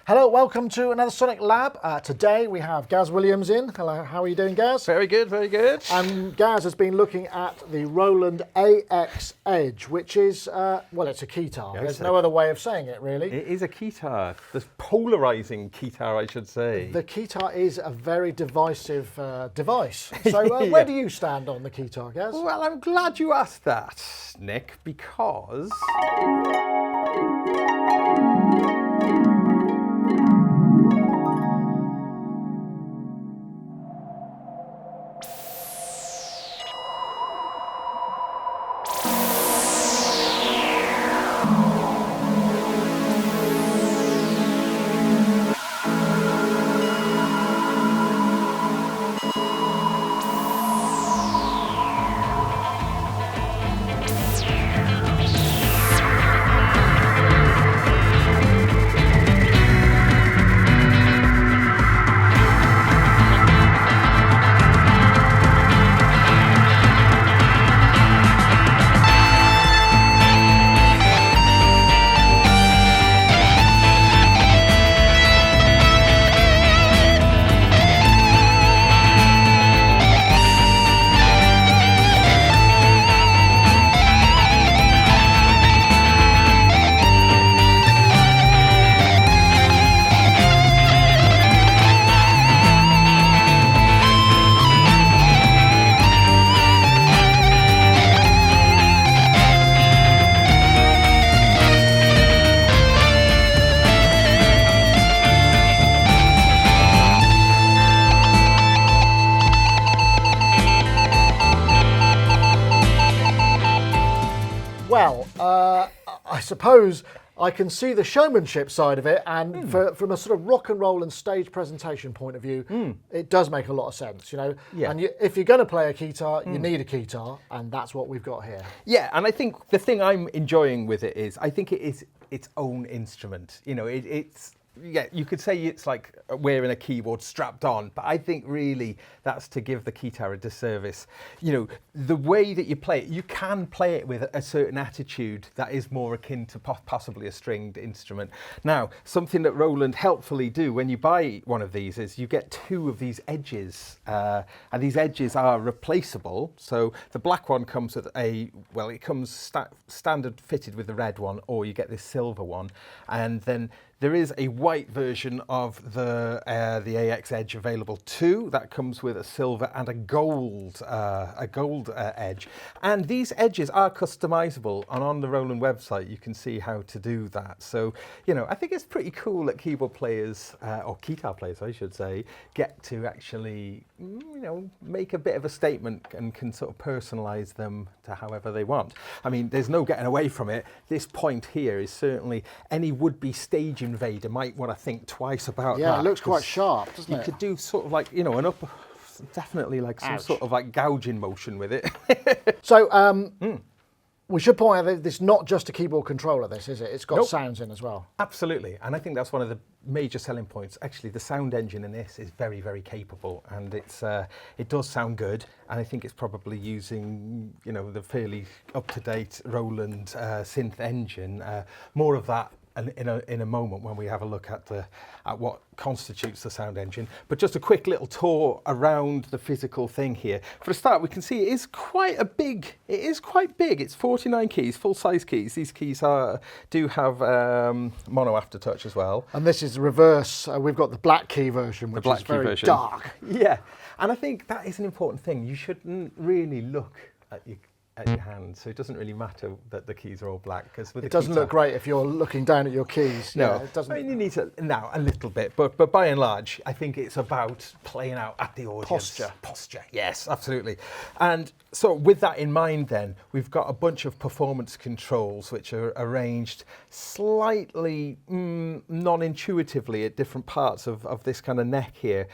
Hello, welcome to another SonicLAB. Today we have Gaz Williams in. Hello, how are you doing, Gaz? Very good, very good. And Gaz has been looking at the Roland AX Edge, which is, well, it's a Keytar. There's no other way of saying it, really. It is a Keytar, the polarising Keytar, I should say. The Keytar is a very divisive device. So where do you stand on the Keytar, Gaz? Well, I'm glad you asked that, Nick, because... Well, I suppose I can see the showmanship side of it, and from a sort of rock and roll and stage presentation point of view, it does make a lot of sense, you know. Yeah. And if you're going to play a Keytar, you need a Keytar, and that's what we've got here. Yeah, and I think the thing I'm enjoying with it is, I think it is its own instrument. You know, it's... Yeah, you could say it's like wearing a keyboard strapped on, but I think really that's to give the Keytar a disservice. You know, the way that you play it, you can play it with a certain attitude that is more akin to possibly a stringed instrument. Now, something that Roland helpfully do when you buy one of these is you get two of these edges, and these edges are replaceable. So the black one comes with it comes standard fitted with the red one, or you get this silver one, and then there is a white version of the AX Edge available too. That comes with a silver and a gold edge. And these edges are customizable, and on the Roland website you can see how to do that. So, you know, I think it's pretty cool that keyboard players, or Keytar players I should say, get to actually, you know, make a bit of a statement and can sort of personalize them to however they want. I mean, there's no getting away from it. This point here is certainly any would-be stage invader might want to think twice about that. Yeah, it looks quite sharp, doesn't it? You could do sort of like, you know, definitely like some sort of like gouging motion with it. So, we should point out that it's not just a keyboard controller, this, is it? It's got sounds in as well. Absolutely, and I think that's one of the major selling points. Actually, the sound engine in this is very, very capable, and it does sound good, and I think it's probably using, you know, the fairly up-to-date Roland synth engine. More of that in a moment when we have a look at what constitutes the sound engine. But just a quick little tour around the physical thing here. For a start, we can see it is quite big. It's 49 keys, full-size keys. These keys do have mono aftertouch as well. And this is the reverse. We've got the black key version, which is very dark. Yeah, and I think that is an important thing. You shouldn't really look at your hand, so it doesn't really matter that the keys are all black, because with it doesn't look great if you're looking down at your keys. No, it doesn't. I mean, you need to now a little bit, but by and large, I think it's about playing out at the audience. Posture, yes, absolutely. And so with that in mind, then we've got a bunch of performance controls which are arranged slightly non-intuitively at different parts of this kind of neck here.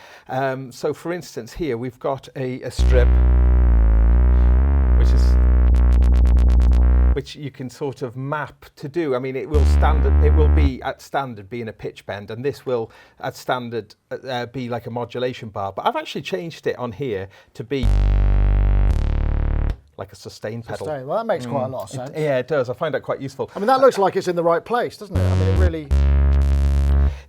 So for instance, here we've got a strip which you can sort of map to do. I mean, it will be at standard being a pitch bend, and this will at standard be like a modulation bar. But I've actually changed it on here to be like a sustain pedal. Well, that makes quite a lot of sense. Yeah, it does. I find that quite useful. I mean, that looks like it's in the right place, doesn't it? I mean, it really...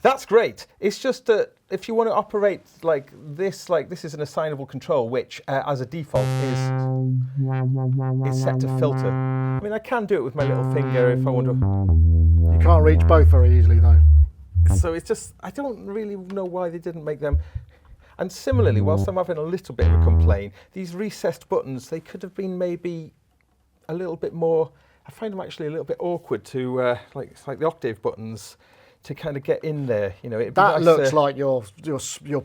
That's great. It's just that if you want to operate like this is an assignable control, which as a default is set to filter. I mean, I can do it with my little finger if I want to. You can't reach both very easily, though. So it's just, I don't really know why they didn't make them. And similarly, whilst I'm having a little bit of a complaint, these recessed buttons, they could have been maybe a little bit more, I find them actually a little bit awkward to, like the octave buttons, to kind of get in there. You know, that looks like you're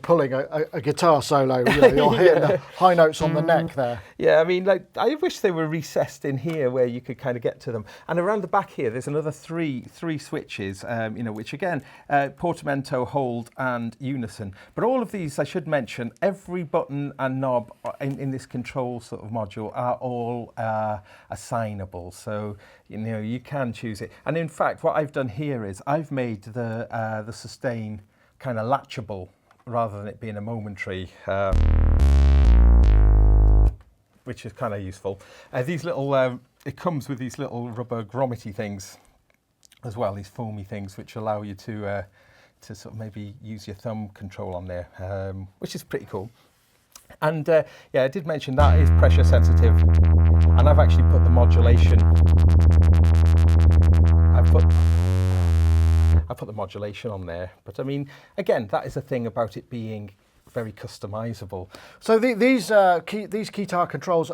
pulling a guitar solo. You know, you're hitting the high notes on the neck there. Yeah, I mean, like, I wish they were recessed in here where you could kind of get to them. And around the back here, there's another three switches, you know, which again, portamento, hold, and unison. But all of these, I should mention, every button and knob in this control sort of module are all assignable. So, you know, you can choose it. And in fact, what I've done here is I've made the sustain kind of latchable rather than it being a momentary, which is kind of useful. These little, it comes with these little rubber grommet-y things as well, these foamy things which allow you to sort of maybe use your thumb control on there, which is pretty cool. And yeah, I did mention that is pressure sensitive, and I've actually put the modulation. I put the modulation on there, but I mean, again, that is a thing about it being very customizable. So these Keytar controls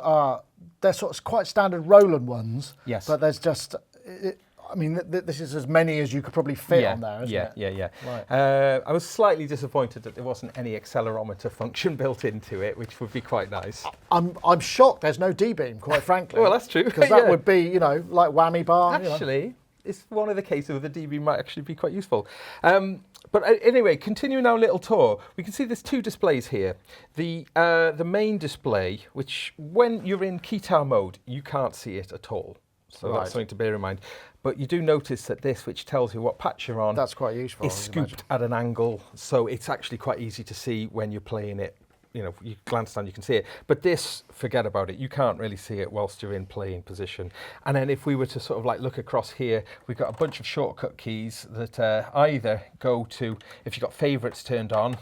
they're sort of quite standard Roland ones. Yes. But there's just, I mean, this is as many as you could probably fit on there, isn't it? Yeah. Right. I was slightly disappointed that there wasn't any accelerometer function built into it, which would be quite nice. I'm shocked there's no D-beam, quite frankly. Well, that's true. Because that would be, you know, like whammy bar. Actually, you know. It's one of the cases where the D-beam might actually be quite useful. But anyway, continuing our little tour, we can see there's two displays here. The main display, which when you're in Keytar mode, you can't see it at all. So that's something to bear in mind. But you do notice that this, which tells you what patch you're on, that's quite useful, is scooped at an angle. So it's actually quite easy to see when you're playing it. You know, you glance down, you can see it. But this, forget about it. You can't really see it whilst you're in playing position. And then if we were to sort of like look across here, we've got a bunch of shortcut keys that either go to, if you've got favorites turned on,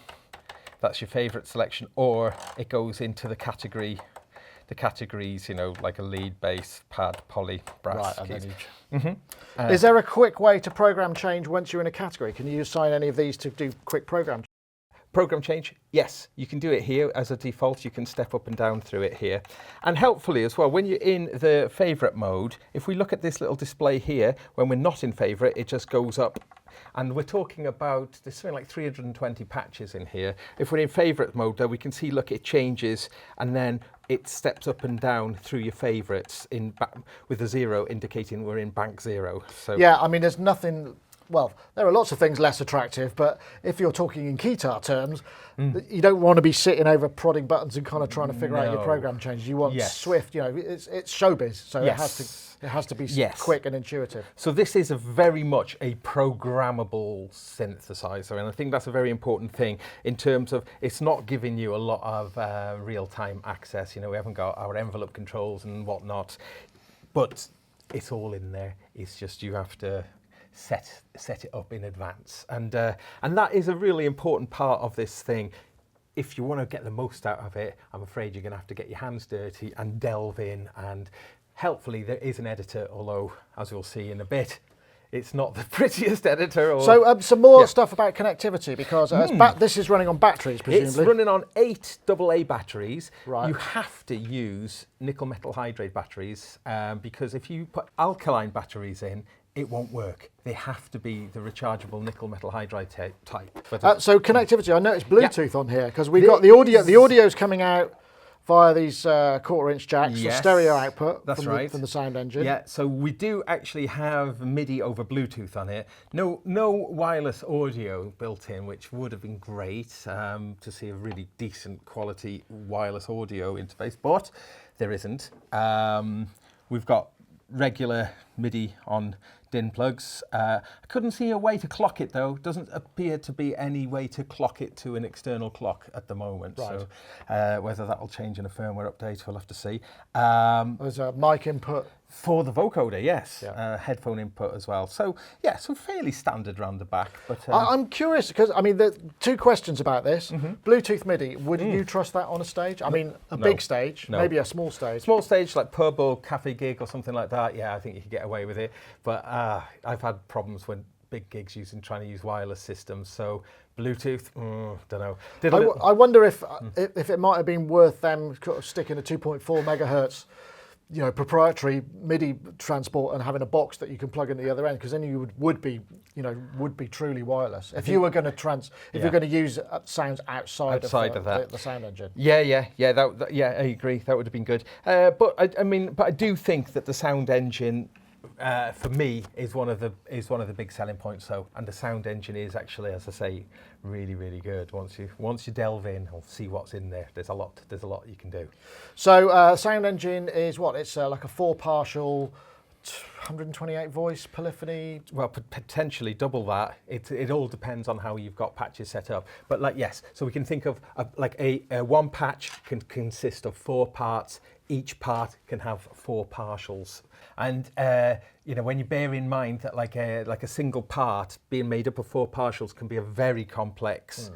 that's your favorite selection, or it goes into the categories, you know, like a lead, bass, pad, poly, brass keys. Is there a quick way to program change once you're in a category? Can you assign any of these to do quick program? Program change, yes, you can do it here as a default. You can step up and down through it here. And helpfully as well, when you're in the favorite mode, if we look at this little display here, when we're not in favorite, it just goes up. And we're talking about, there's something like 320 patches in here. If we're in favorite mode, though, we can see, look, it changes, and then it steps up and down through your favorites with a 0 indicating we're in bank 0. So yeah, I mean, there's nothing. Well, there are lots of things less attractive, but if you're talking in Keytar terms, you don't want to be sitting over prodding buttons and kind of trying to figure out your program changes. You want swift, you know, it's showbiz, so it has to be quick and intuitive. So this is very much a programmable synthesizer, and I think that's a very important thing in terms of it's not giving you a lot of real-time access. You know, we haven't got our envelope controls and whatnot, but it's all in there. It's just you have to set it up in advance, and that is a really important part of this thing. If you want to get the most out of it, I'm afraid you're going to have to get your hands dirty and delve in, and helpfully there is an editor, although as we'll see in a bit, it's not the prettiest editor. So some more stuff about connectivity, because this is running on batteries, presumably. It's running on 8 AA batteries. Right. You have to use nickel metal hydride batteries, because if you put alkaline batteries in, it won't work. They have to be the rechargeable nickel metal hydride type. So connectivity, I noticed Bluetooth on here, because we've got the audio. The audio's coming out via these 1/4-inch jacks, for stereo output from the sound engine. Yeah, so we do actually have MIDI over Bluetooth on it. No wireless audio built in, which would have been great to see a really decent quality wireless audio interface, but there isn't. We've got regular MIDI on DIN plugs. I couldn't see a way to clock it though. Doesn't appear to be any way to clock it to an external clock at the moment. Right. So whether that will change in a firmware update, we'll have to see. There's a mic input For the vocoder, yes. Yeah. Headphone input as well. So, yeah, so fairly standard round the back. But I'm curious because, I mean, the two questions about this. Bluetooth MIDI, would you trust that on a stage? I mean, a big stage, maybe a small stage. Small stage like pub or cafe gig or something like that, yeah, I think you could get away with it. But I've had problems when big gigs trying to use wireless systems. So Bluetooth, don't know. I wonder if it might have been worth them sticking a 2.4 megahertz, proprietary MIDI transport and having a box that you can plug into the other end, because then you would be truly wireless. If you were going to you're going to use sounds outside of that. The sound engine. Yeah. I agree. That would have been good. But I do think that the sound engine, for me, is one of the big selling points. So, and the sound engine is actually, as I say, really, really good. Once you delve in or see what's in there, there's a lot you can do. So, sound engine is what? It's like a 4-partial, 128 voice polyphony. Well, potentially double that. It all depends on how you've got patches set up. But yes, so we can think of a one patch can consist of 4 parts. Each part can have 4 partials. And when you bear in mind that like a single part being made up of 4 partials can be a very complex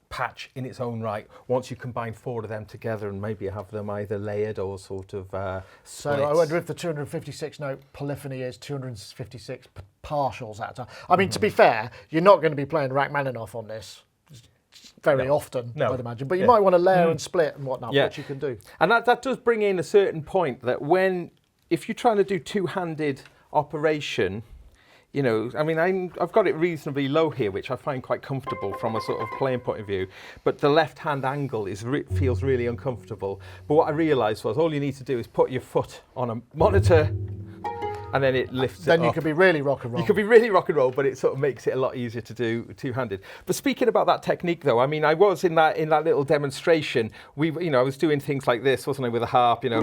patch in its own right. Once you combine 4 of them together and maybe have them either layered or sort of So I wonder if the 256 note polyphony is 256 partials at a time. I mean, to be fair, you're not going to be playing Rachmaninoff on this very often, I'd imagine. But you might want to layer and split and whatnot, which you can do. And that does bring in a certain point that if you're trying to do two-handed operation, I've got it reasonably low here, which I find quite comfortable from a sort of playing point of view. But the left-hand angle feels really uncomfortable. But what I realised was all you need to do is put your foot on a monitor, and then it lifts it up. Then you could be really rock and roll. You could be really rock and roll, but it sort of makes it a lot easier to do two-handed. But speaking about that technique, though, I mean, I was in that little demonstration. I was doing things like this, wasn't I, with a harp, and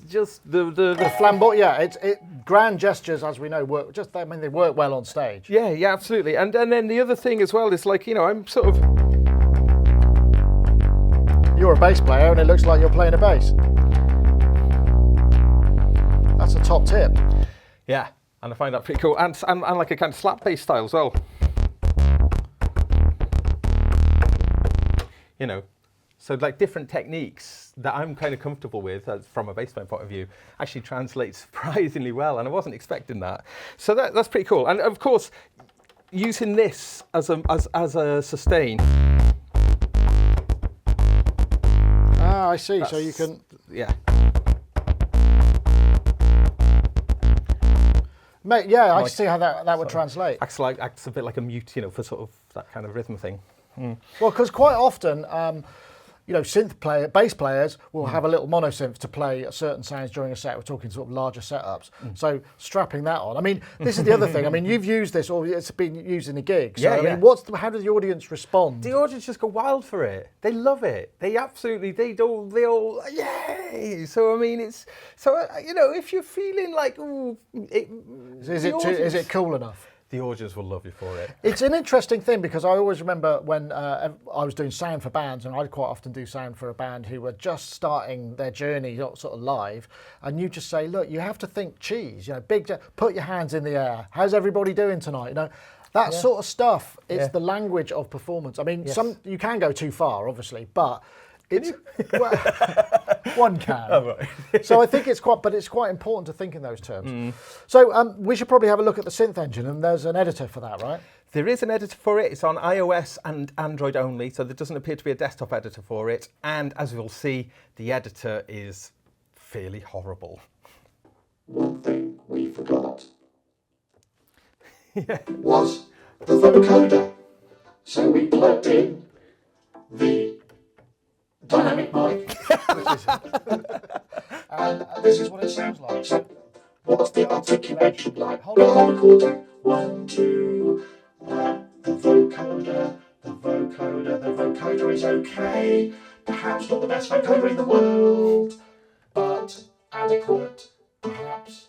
just the flamboyant. Yeah, grand gestures, as we know, work. They work well on stage. Yeah, absolutely. And then the other thing as well is I'm sort of. You're a bass player, and it looks like you're playing a bass. That's a top tip. Yeah, and I find that pretty cool, and like a kind of slap bass style as well. So like different techniques that I'm kind of comfortable with from a bass player point of view actually translates surprisingly well, and I wasn't expecting that. So that's pretty cool. And of course, using this as a sustain. Ah, I see. So you can. Yeah. Mate, yeah, I see how that would translate. Acts a bit like a mute, for sort of that kind of rhythm thing. Well, because quite often, bass players will have a little monosynth to play certain sounds during a set. We're talking sort of larger setups. So strapping that on. I mean, this is the other thing. I mean, you've used this, or it's been used in a gig. So, how does the audience respond? The audience just go wild for it. They love it. They all, yay! So, I mean, if you're feeling like, ooh, is it cool enough? The audience will love you for it. It's an interesting thing because I always remember when I was doing sound for bands, and I'd quite often do sound for a band who were just starting their journey sort of live, and you just say, look, you have to think cheese, put your hands in the air. How's everybody doing tonight? That sort of stuff. It's the language of performance. I mean, you can go too far, obviously, but one can. Oh, right. So I think it's quite important to think in those terms. So we should probably have a look at the synth engine, and there's an editor for that, right? There is an editor for it. It's on iOS and Android only, so there doesn't appear to be a desktop editor for it. And as we'll see, the editor is fairly horrible. One thing we forgot was the vocoder. So we plugged in the dynamic mic, and this is what it sounds like. So, what's the articulation like? Hold on, recording. 1, 2. The vocoder is okay. Perhaps not the best vocoder in the world, but adequate, perhaps.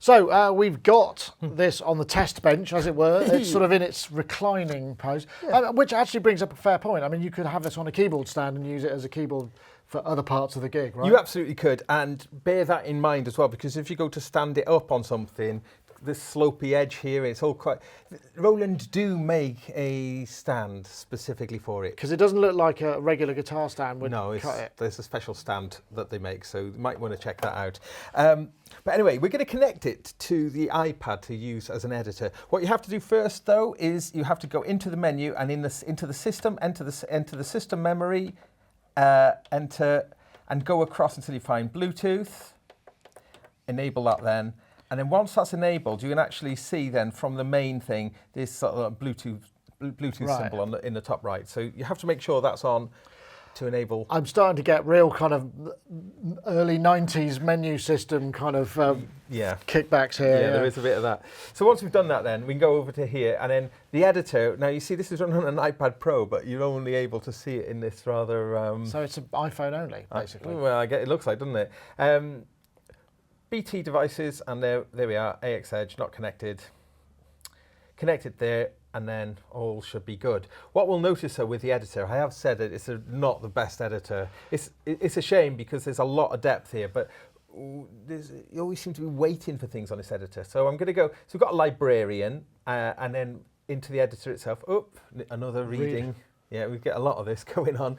So we've got this on the test bench, as it were. It's sort of in its reclining pose, which actually brings up a fair point. I mean, you could have this on a keyboard stand and use it as a keyboard for other parts of the gig, right? You absolutely could, and bear that in mind as well, because if you go to stand it up on something, this slopey edge here, it's all quite... Roland do make a stand specifically for it. Because it doesn't look like a regular guitar stand would No, cut it. there's a special stand that they make, so you might want to check that out. But anyway, we're going to connect it to the iPad to use as an editor. What you have to do first, though, is you have to go into the menu and into the system, enter the system memory, enter and go across until you find Bluetooth. Enable that then. And then once that's enabled, you can actually see then from the main thing this sort of Bluetooth symbol in the top right. So you have to make sure that's on to enable. I'm starting to get real kind of early 90s menu system kind of kickbacks here. Yeah, there is a bit of that. So once we've done that then, we can go over to here and then the editor. Now you see this is running on an iPad Pro, but you're only able to see it in this rather... so it's an iPhone only, basically. Well, it looks like, doesn't it? BT devices, and there we are, AX Edge, not connected. Connected there, and then all should be good. What we'll notice though with the editor, I have said it, it's not the best editor. It's a shame because there's a lot of depth here, but you always seem to be waiting for things on this editor. So I'm going to go, so we've got a librarian, and then into the editor itself. Oh, another reading. Yeah, we get a lot of this going on.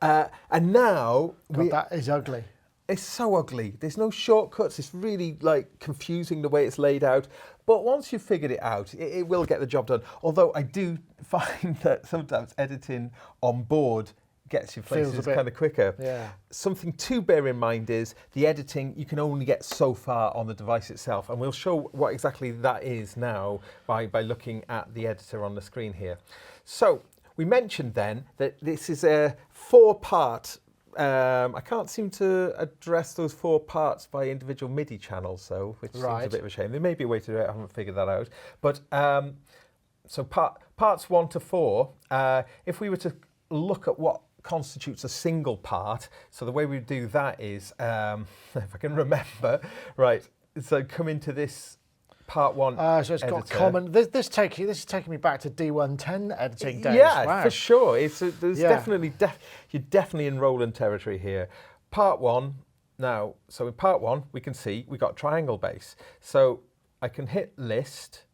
And now... that is ugly. It's so ugly. There's no shortcuts. It's really like confusing the way it's laid out. But once you've figured it out, it will get the job done. Although I do find that sometimes editing on board gets you places kind of quicker. Yeah. Something to bear in mind is the editing, you can only get so far on the device itself. And we'll show what exactly that is now by looking at the editor on the screen here. So we mentioned then that this is a 4-part I can't seem to address those 4 parts by individual MIDI channels, though, which seems a bit of a shame. There may be a way to do it. I haven't figured that out. But so parts 1 to 4, if we were to look at what constitutes a single part, so the way we do that is, if I can remember, right, so come into this part 1 so it's editor. got common. This is taking me back to D110 editing days. Yeah, wow. for sure. There's definitely you're definitely in Roland territory here. Part 1 now. So in part 1 we can see we got triangle bass. So I can hit list,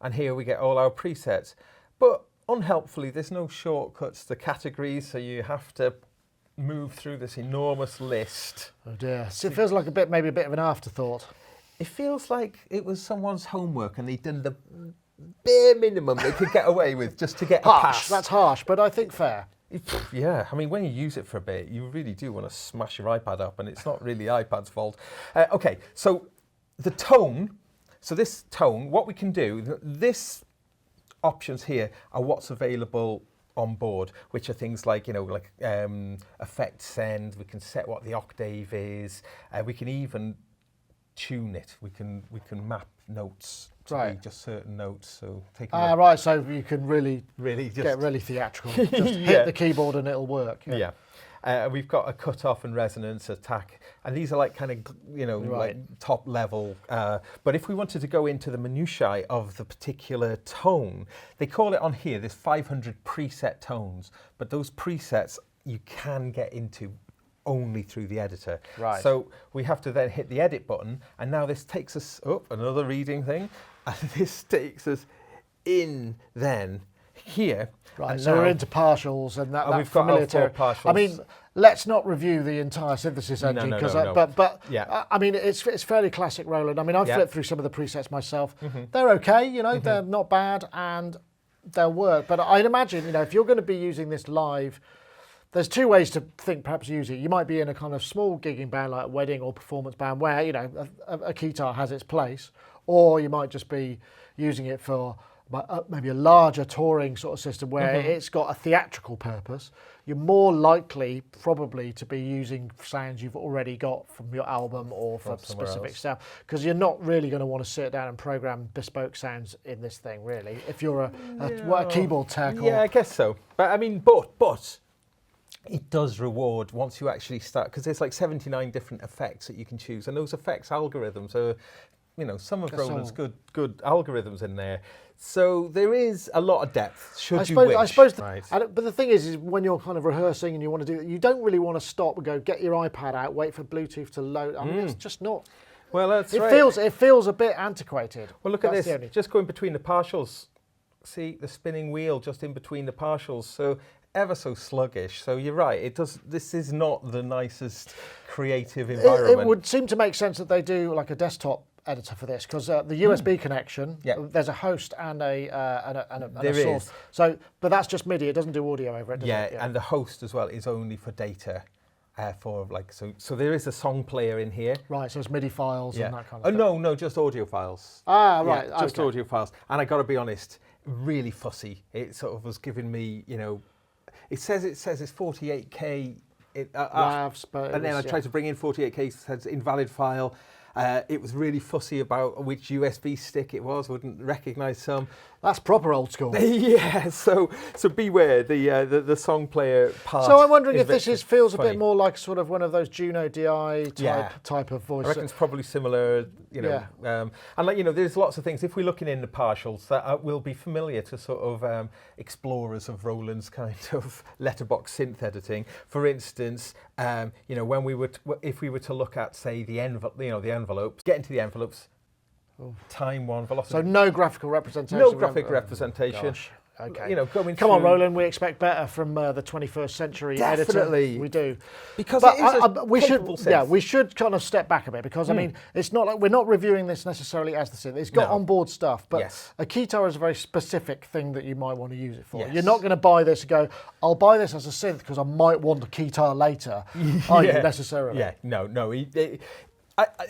and here we get all our presets. But unhelpfully, there's no shortcuts to categories, so you have to move through this enormous list. Oh dear. So it feels like maybe a bit of an afterthought. It feels like it was someone's homework and they'd done the bare minimum they could get away with just to get a pass. That's harsh, but I think fair. Yeah, I mean, when you use it for a bit, you really do want to smash your iPad up, and it's not really iPad's fault. Okay, so the tone, this tone, what we can do, this options here are what's available on board, which are things like, effect send, we can set what the octave is, we can even tune it. We can map notes to be just certain notes. So right. So you can really just get really theatrical. Just hit the keyboard and it'll work. Yeah. We've got a cut-off and resonance attack, and these are like kind of like top level. But if we wanted to go into the minutiae of the particular tone, they call it on here. There's 500 preset tones, but those presets you can get into only through the editor. Right. So we have to then hit the edit button, and now this takes us up another reading thing, and this takes us in then here. Right. And So now we're into partials and that we've got familiar our 4 territory. partials. I mean, let's not review the entire synthesis engine because, but Yeah. I mean, it's fairly classic Roland. I mean, I've flipped through some of the presets myself. They're okay, they're not bad and they'll work. But I'd imagine, if you're going to be using this live, there's 2 ways to think perhaps use it. You might be in a kind of small gigging band like a wedding or performance band where, a Keytar has its place, or you might just be using it for maybe a larger touring sort of system where it's got a theatrical purpose. You're more likely probably to be using sounds you've already got from your album or for specific stuff, because you're not really going to want to sit down and program bespoke sounds in this thing, really, if you're a keyboard tech. Yeah, I guess so. But I mean, but it does reward once you actually start, because there's like 79 different effects that you can choose, and those effects algorithms are some of That's Roland's all. good algorithms in there. So there is a lot of depth. Should I you wish? suppose. Right. But the thing is when you're kind of rehearsing and you want to do it, you don't really want to stop and go get your iPad out, wait for Bluetooth to load. I mean, it's just not. Well, that's It right. feels a bit antiquated. Well, look at That's this. the only- Just going between the partials. See the spinning wheel just in between the partials. So ever so sluggish. So you're right. It does. This is not the nicest creative environment. It would seem to make sense that they do like a desktop editor for this because the USB connection, Yeah. there's a host and a There source. is. So, but that's just MIDI. It doesn't do audio over it, does Yeah, it? and the host as well is only for data. So there is a song player in here. Right, so it's MIDI files Yeah. and that kind of thing. No, just audio files. Ah, right. Yeah, just okay. audio files. And I got to be honest, really fussy. It sort of was giving me, it says it's 48K. Lavs, but And then I tried to bring in 48K, it says invalid file. It was really fussy about which USB stick it was, wouldn't recognise some. That's proper old school. Yeah, so beware, the song player part. So I'm wondering if very this feels a funny. bit more like sort of one of those Juno DI type of voice. I reckon it's probably similar, and there's lots of things. If we're looking in the partials, that will be familiar to sort of explorers of Roland's kind of letterbox synth editing. For instance, when we were, if we were to look at, say, the envelopes, get into the envelopes, time one, velocity. So no graphical representation. No graphic representation. Gosh. Okay. Going Come on, through- Roland. We expect better from the 21st century Definitely. editor. We do. Because But it is a we should, capable synth. we should kind of step back a bit because I mean, it's not like we're not reviewing this necessarily as the synth. It's got No. onboard stuff, but Yes. a Keytar is a very specific thing that you might want to use it for. Yes. You're not going to buy this and go, "I'll buy this as a synth because I might want a Keytar later." Are you necessarily? Yeah, no.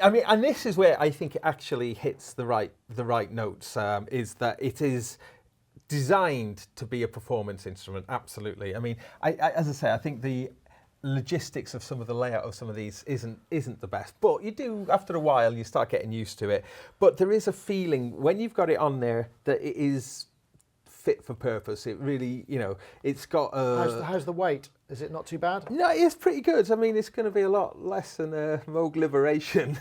I mean, and this is where I think it actually hits the right notes. Is that it is designed to be a performance instrument? Absolutely. I mean, as I say, I think the logistics of some of the layout of some of these isn't the best, but you do, after a while, you start getting used to it. But there is a feeling when you've got it on there that it is fit for purpose. It really, it's got a... How's the weight? Is it not too bad? No, it's pretty good. I mean, it's going to be a lot less than a Moog Liberation.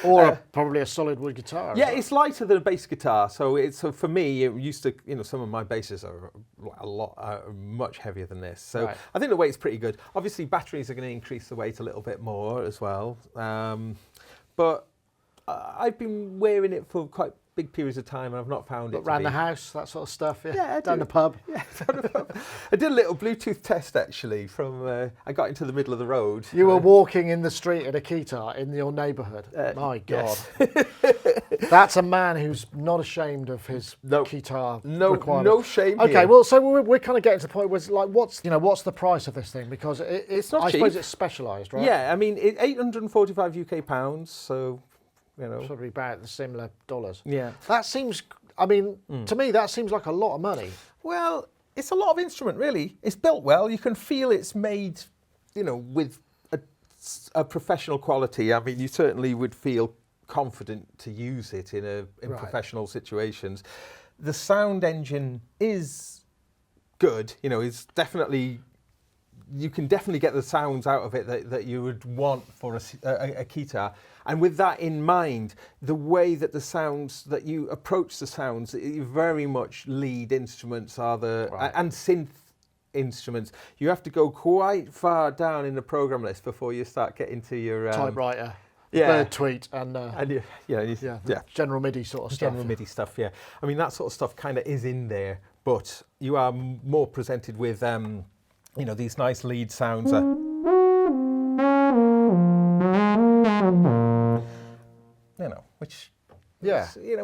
Or probably a solid wood guitar. Yeah, it's lighter than a bass guitar. So for me, it used to, some of my basses are much heavier than this. So Right. I think the weight's pretty good. Obviously, batteries are going to increase the weight a little bit more as well. But I've been wearing it for quite big periods of time, and I've not found it to Around be... the house, that sort of stuff. Yeah, I down do. the pub. Yeah, I did a little Bluetooth test actually. I got into the middle of the road. You were walking in the street in a Keytar in your neighbourhood. My God. yes. That's a man who's not ashamed of his No. Keytar No requirements. shame Okay, here. well, so we're kind of getting to the point where it's like, what's the price of this thing? Because it's not I suppose cheap. it's specialised, right? Yeah, I mean, 845 UK pounds, so, Sort of about the similar dollars. Yeah. That seems, I mean, to me, that seems like a lot of money. Well, it's a lot of instrument, really. It's built well. You can feel it's made, with a professional quality. I mean, you certainly would feel confident to use it in Right. professional situations. The sound engine is good. It's definitely... You can definitely get the sounds out of it that you would want for a Keytar. And with that in mind, the way that the sounds, that you approach the sounds, very much lead instruments are and synth instruments. You have to go quite far down in the program list before you start getting to your... Typewriter, yeah. bird tweet, and general MIDI sort of stuff. General MIDI stuff, yeah. I mean, that sort of stuff kind of is in there, but you are more presented with... these nice lead sounds.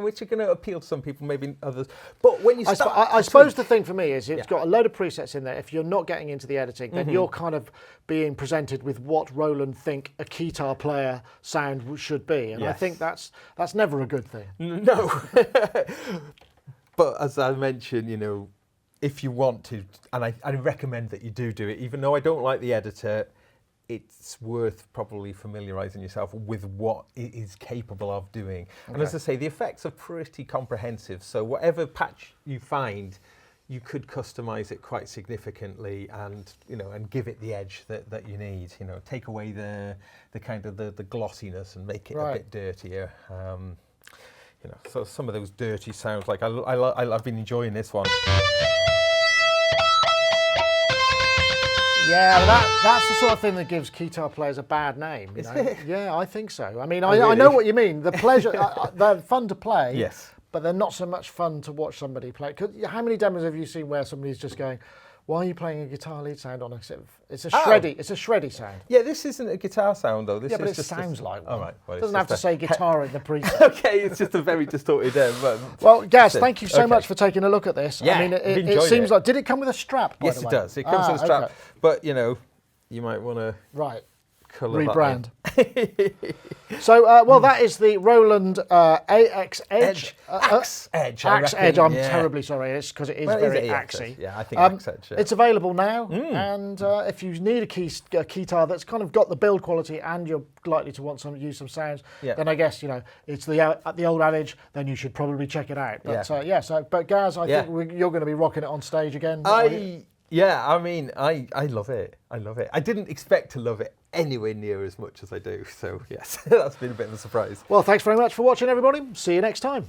Which are going to appeal to some people, maybe others. But when you start, I suppose the thing for me is it's got a load of presets in there. If you're not getting into the editing, then you're kind of being presented with what Roland think a Keytar player sound should be, and I Yes. think that's never a good thing. No. But as I mentioned, if you want to, and I recommend that you do it, even though I don't like the editor, it's worth probably familiarising yourself with what it is capable of doing. And as I say, the effects are pretty comprehensive. So whatever patch you find, you could customize it quite significantly, and and give it the edge that you need. Take away the kind of the glossiness and make it a bit dirtier. So some of those dirty sounds, like I've been enjoying this one. Yeah, that's the sort of thing that gives keytar players a bad name. Is it? Yeah, I think so. I mean, Really? I know what you mean. The pleasure, they're fun to play. Yes. But they're not so much fun to watch somebody play. How many demos have you seen where somebody's just going, "Why are you playing a guitar lead sound on a sort of, it's a shreddy sound." Yeah, this isn't a guitar sound though. This Yeah, but is it sounds like one. All right. Well, It doesn't have to say guitar in the preset. Okay, it's just a very distorted. Well, Gaz, thank you so much for taking a look at this. Yeah, I mean, I've it enjoyed seems it. like, did it come with a strap? By Yes, the it way? does. It comes with a strap, okay. but you might want to colour rebrand. That So, well, that is the Roland AX Edge. Axe Edge. Axe I reckon, Edge, I'm yeah. terribly sorry, it's because it is Well, very is it Axe axy. Edge? Yeah, I think Axe Edge. Yeah. It's available now, and if you need a keytar that's kind of got the build quality and you're likely to want use some sounds, then I guess it's the old adage. Then you should probably check it out. But but Gaz, I think you're going to be rocking it on stage again. Yeah, I mean, I love it. I love it. I didn't expect to love it anywhere near as much as I do. So yes, that's been a bit of a surprise. Well, thanks very much for watching, everybody. See you next time.